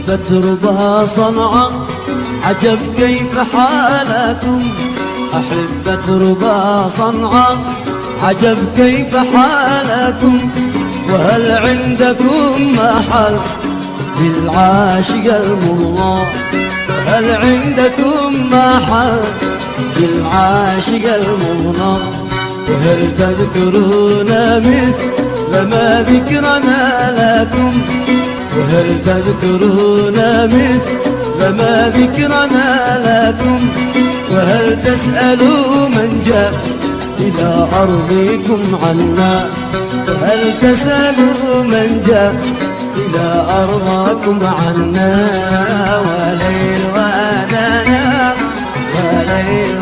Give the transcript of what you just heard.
أحبة ربا صنعاء عجب كيف حالكم. أحبة ربا صنعاء عجب كيف حالكم. وهل عندكم محل للعاشق المضى؟ هل عندكم محل للعاشق المضى؟ وهل تذكرون مثل ما ذكرنا لكم؟ وهل تذكرون مثل ما ذكرنا لكم؟ وهل تسألوا من جاء إلى أرضكم عنا؟ وهل تسألوا من جاء إلى أرضكم عنا؟ وليل ودنا وليل